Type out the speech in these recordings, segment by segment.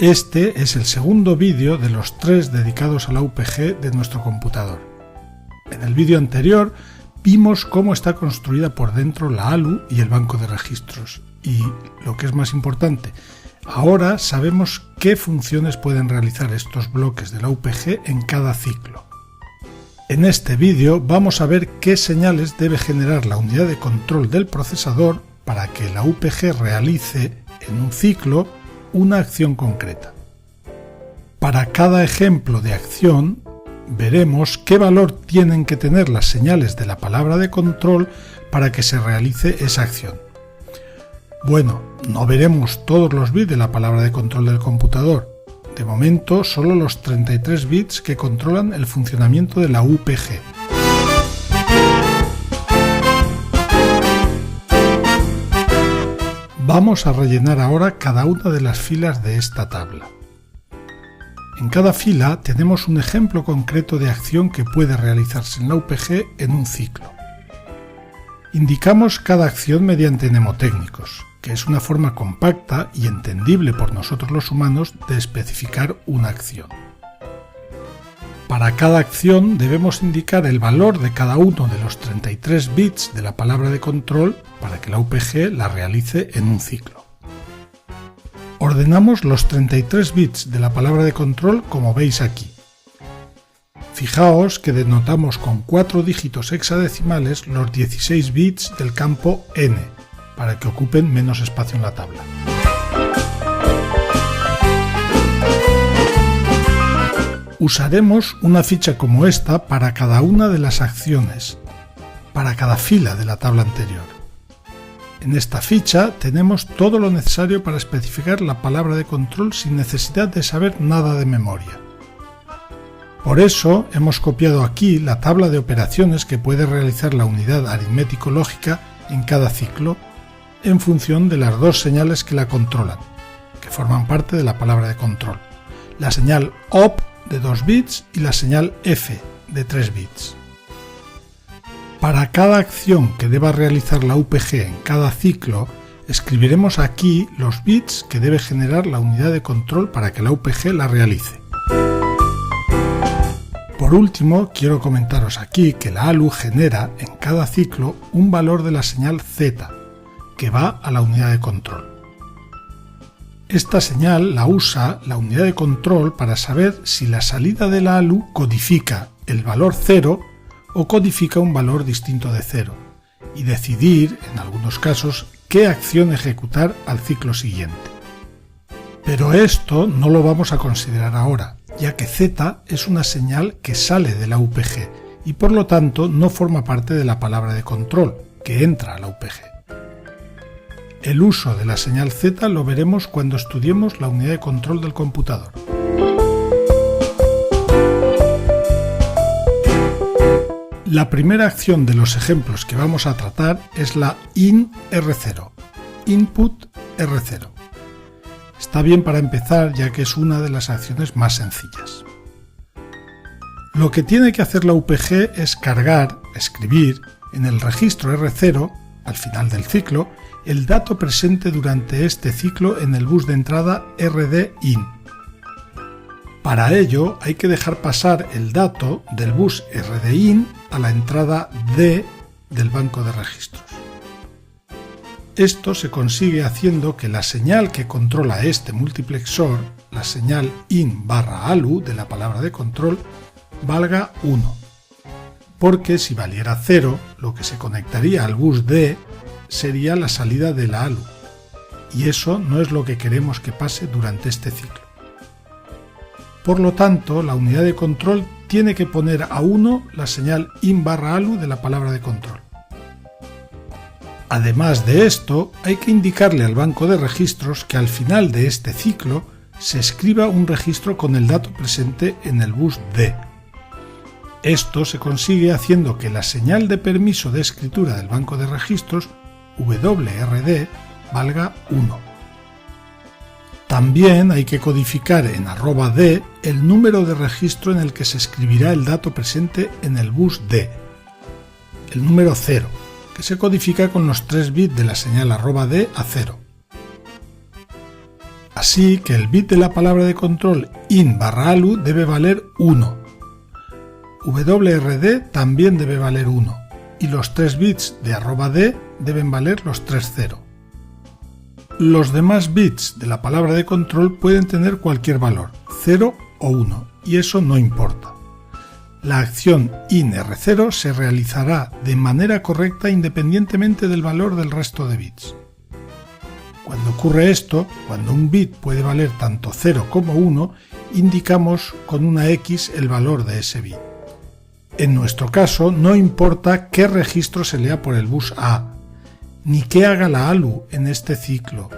Este es el segundo vídeo de los 3 dedicados a la UPG de nuestro computador. En el vídeo anterior vimos cómo está construida por dentro la ALU y el banco de registros y, lo que es más importante, ahora sabemos qué funciones pueden realizar estos bloques de la UPG en cada ciclo. En este vídeo vamos a ver qué señales debe generar la unidad de control del procesador para que la UPG realice en un ciclo una acción concreta. Para cada ejemplo de acción veremos qué valor tienen que tener las señales de la palabra de control para que se realice esa acción. Bueno, no veremos todos los bits de la palabra de control del computador. De momento, solo los 33 bits que controlan el funcionamiento de la UPG. Vamos a rellenar ahora cada una de las filas de esta tabla. En cada fila tenemos un ejemplo concreto de acción que puede realizarse en la UPG en un ciclo. Indicamos cada acción mediante mnemotécnicos, que es una forma compacta y entendible por nosotros los humanos de especificar una acción. Para cada acción debemos indicar el valor de cada uno de los 33 bits de la palabra de control para que la UPG la realice en un ciclo. Ordenamos los 33 bits de la palabra de control como veis aquí. Fijaos que denotamos con 4 dígitos hexadecimales los 16 bits del campo N, para que ocupen menos espacio en la tabla. Usaremos una ficha como esta para cada una de las acciones, para cada fila de la tabla anterior. En esta ficha tenemos todo lo necesario para especificar la palabra de control sin necesidad de saber nada de memoria. Por eso hemos copiado aquí la tabla de operaciones que puede realizar la unidad aritmético-lógica en cada ciclo en función de las dos señales que la controlan, que forman parte de la palabra de control, la señal OP de 2 bits y la señal F de 3 bits. Para cada acción que deba realizar la UPG en cada ciclo, escribiremos aquí los bits que debe generar la unidad de control para que la UPG la realice. Por último, quiero comentaros aquí que la ALU genera en cada ciclo un valor de la señal Z, que va a la unidad de control. Esta señal la usa la unidad de control para saber si la salida de la ALU codifica el valor 0 o codifica un valor distinto de 0, y decidir, en algunos casos, qué acción ejecutar al ciclo siguiente. Pero esto no lo vamos a considerar ahora, ya que Z es una señal que sale de la UPG y por lo tanto no forma parte de la palabra de control, que entra a la UPG. El uso de la señal Z lo veremos cuando estudiemos la unidad de control del computador. La primera acción de los ejemplos que vamos a tratar es la IN-R0, Input R0. Está bien para empezar ya que es una de las acciones más sencillas. Lo que tiene que hacer la UPG es cargar, escribir, en el registro R0, al final del ciclo, el dato presente durante este ciclo en el bus de entrada RD-IN. Para ello hay que dejar pasar el dato del bus RD-IN a la entrada D del banco de registros. Esto se consigue haciendo que la señal que controla este multiplexor, la señal IN/ALU de la palabra de control, valga 1, porque si valiera 0, lo que se conectaría al bus D sería la salida de la ALU, y eso no es lo que queremos que pase durante este ciclo. Por lo tanto, la unidad de control tiene que poner a 1 la señal IN/ALU de la palabra de control. Además de esto, hay que indicarle al banco de registros que al final de este ciclo se escriba un registro con el dato presente en el bus D. Esto se consigue haciendo que la señal de permiso de escritura del banco de registros, WRD, valga 1. También hay que codificar en @D el número de registro en el que se escribirá el dato presente en el bus D, el número 0, que se codifica con los 3 bits de la señal @D a 0. Así que el bit de la palabra de control in/alu debe valer 1. WRD también debe valer 1 y los 3 bits de @d deben valer los 3 0. Los demás bits de la palabra de control pueden tener cualquier valor, 0 o 1, y eso no importa. La acción in_r0 se realizará de manera correcta independientemente del valor del resto de bits. Cuando ocurre esto, cuando un bit puede valer tanto 0 como 1, indicamos con una X el valor de ese bit. En nuestro caso, no importa qué registro se lea por el bus A, ni qué haga la ALU en este ciclo,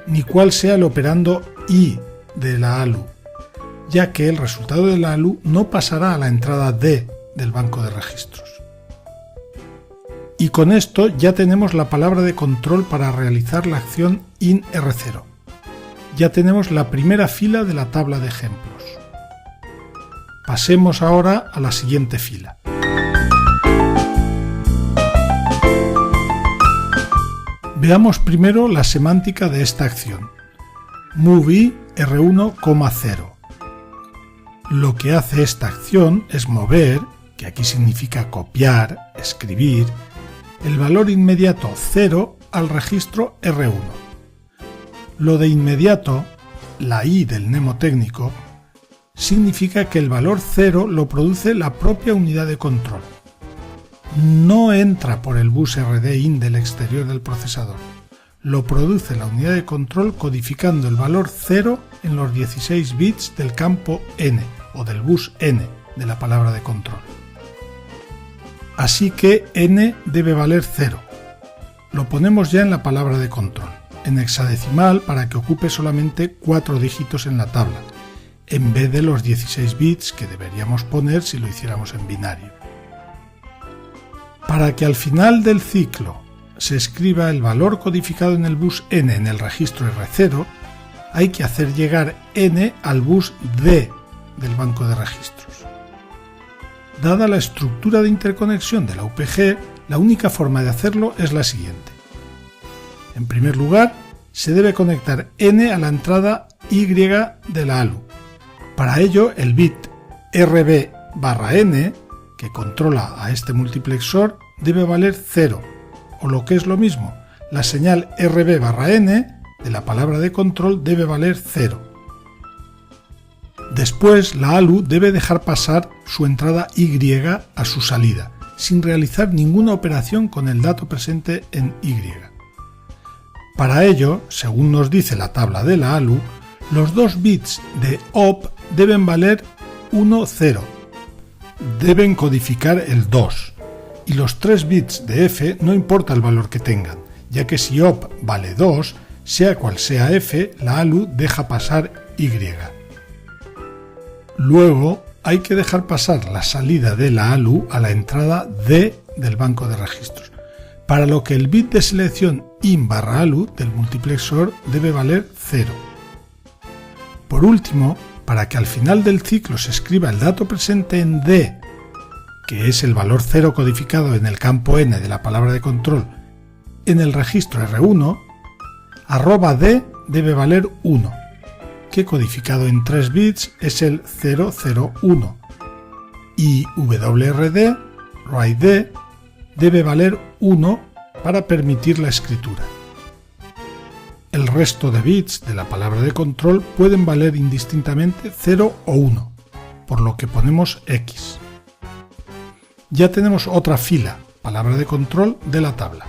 ni cuál sea el operando I de la ALU, ya que el resultado de la ALU no pasará a la entrada D del banco de registros. Y con esto ya tenemos la palabra de control para realizar la acción in_r0. Ya tenemos la primera fila de la tabla de ejemplos. Pasemos ahora a la siguiente fila. Veamos primero la semántica de esta acción. Move R1, 0. Lo que hace esta acción es mover, que aquí significa copiar, escribir, el valor inmediato 0 al registro R1. Lo de inmediato, la I del mnemotécnico, significa que el valor 0 lo produce la propia unidad de control. No entra por el bus RD-IN del exterior del procesador. Lo produce la unidad de control codificando el valor 0 en los 16 bits del campo N o del bus N de la palabra de control. Así que N debe valer 0. Lo ponemos ya en la palabra de control, en hexadecimal para que ocupe solamente 4 dígitos en la tabla, en vez de los 16 bits que deberíamos poner si lo hiciéramos en binario. Para que al final del ciclo se escriba el valor codificado en el bus N en el registro R0, hay que hacer llegar N al bus D del banco de registros. Dada la estructura de interconexión de la UPG, la única forma de hacerlo es la siguiente. En primer lugar, se debe conectar N a la entrada Y de la ALU. Para ello, el bit RB/N, que controla a este multiplexor, debe valer 0, o lo que es lo mismo, la señal RB/N de la palabra de control debe valer 0. Después, la ALU debe dejar pasar su entrada Y a su salida, sin realizar ninguna operación con el dato presente en Y. Para ello, según nos dice la tabla de la ALU, los 2 bits de OP deben valer 1, 0. Deben codificar el 2. Y los 3 bits de F no importa el valor que tengan, ya que si OP vale 2, sea cual sea F, la ALU deja pasar Y. Luego hay que dejar pasar la salida de la ALU a la entrada D del banco de registros, para lo que el bit de selección in/ALU del multiplexor debe valer 0. Por último, para que al final del ciclo se escriba el dato presente en D, que es el valor 0 codificado en el campo N de la palabra de control, en el registro R1, @D debe valer 1, que codificado en 3 bits es el 001, y WRD, write-D, debe valer 1 para permitir la escritura. El resto de bits de la palabra de control pueden valer indistintamente 0 o 1, por lo que ponemos X. Ya tenemos otra fila, palabra de control, de la tabla.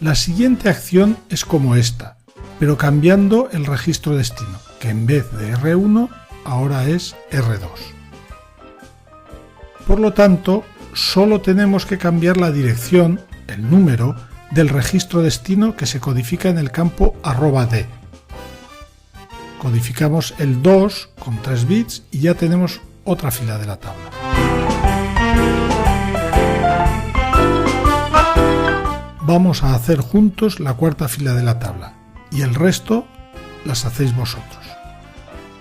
La siguiente acción es como esta, pero cambiando el registro destino, que en vez de R1 ahora es R2. Por lo tanto, solo tenemos que cambiar la dirección, el número, del registro destino que se codifica en el campo @D. Codificamos el 2 con 3 bits y ya tenemos otra fila de la tabla. Vamos a hacer juntos la cuarta fila de la tabla y el resto las hacéis vosotros.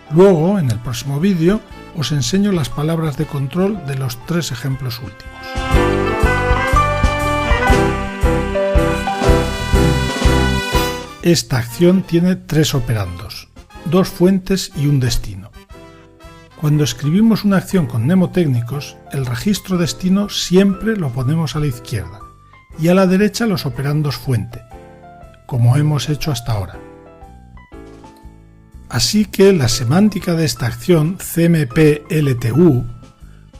Luego, en el próximo vídeo, os enseño las palabras de control de los 3 ejemplos últimos. Esta acción tiene 3 operandos, 2 fuentes y un destino. Cuando escribimos una acción con mnemotécnicos, el registro destino siempre lo ponemos a la izquierda y a la derecha los operandos fuente, como hemos hecho hasta ahora. Así que la semántica de esta acción CMP-LTU,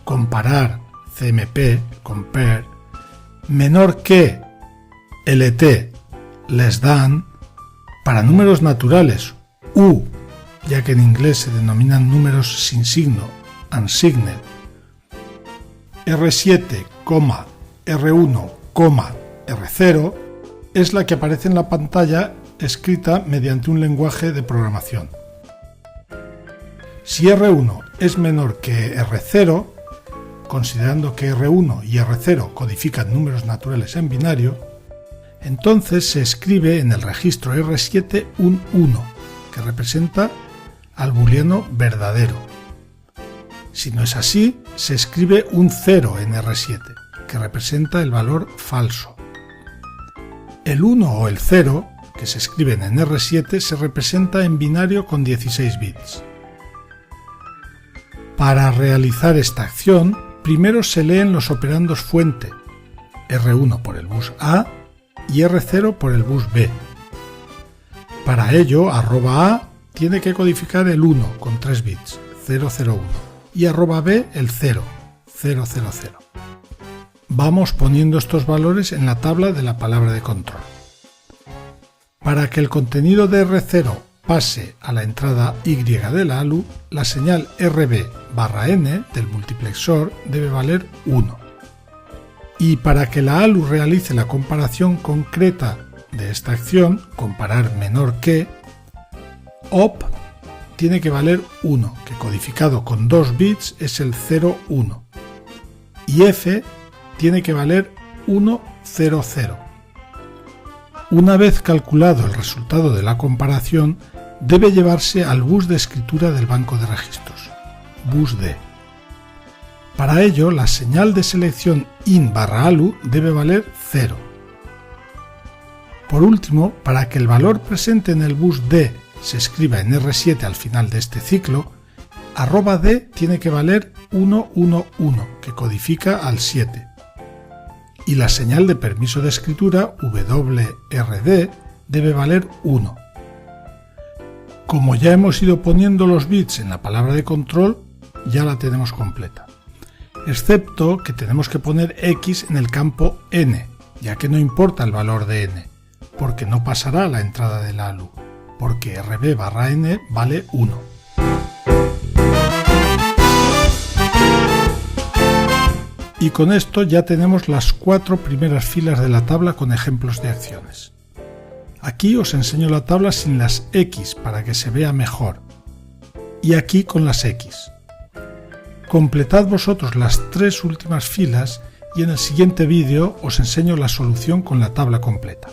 comparar, CMP, compare, menor que, LT, less than, para números naturales, U, ya que en inglés se denominan números sin signo, unsigned, R7, R1, R0, es la que aparece en la pantalla escrita mediante un lenguaje de programación. Si R1 es menor que R0, considerando que R1 y R0 codifican números naturales en binario, entonces se escribe en el registro R7 un 1, que representa al booleano verdadero. Si no es así, se escribe un 0 en R7, que representa el valor falso. El 1 o el 0, que se escriben en R7, se representa en binario con 16 bits. Para realizar esta acción, primero se leen los operandos fuente, R1 por el bus A y R0 por el bus B. Para ello, @A tiene que codificar el 1 con 3 bits, 001, y @B el 0, 000. Vamos poniendo estos valores en la tabla de la palabra de control. Para que el contenido de R0 pase a la entrada Y de la ALU, la señal RB/N del multiplexor debe valer 1. Y para que la ALU realice la comparación concreta de esta acción, comparar menor que, OP tiene que valer 1, que codificado con 2 bits es el 01, y F tiene que valer 100. Una vez calculado el resultado de la comparación, debe llevarse al bus de escritura del banco de registros, bus D. Para ello, la señal de selección IN/ALU debe valer 0. Por último, para que el valor presente en el bus D se escriba en R7 al final de este ciclo, @D tiene que valer 111, que codifica al 7. Y la señal de permiso de escritura WRD debe valer 1. Como ya hemos ido poniendo los bits en la palabra de control, ya la tenemos completa. Excepto que tenemos que poner X en el campo N, ya que no importa el valor de N, porque no pasará a la entrada de la ALU, porque RB/N vale 1. Y con esto ya tenemos las 4 primeras filas de la tabla con ejemplos de acciones. Aquí os enseño la tabla sin las X para que se vea mejor, y aquí con las X. Completad vosotros las 3 últimas filas y en el siguiente vídeo os enseño la solución con la tabla completa.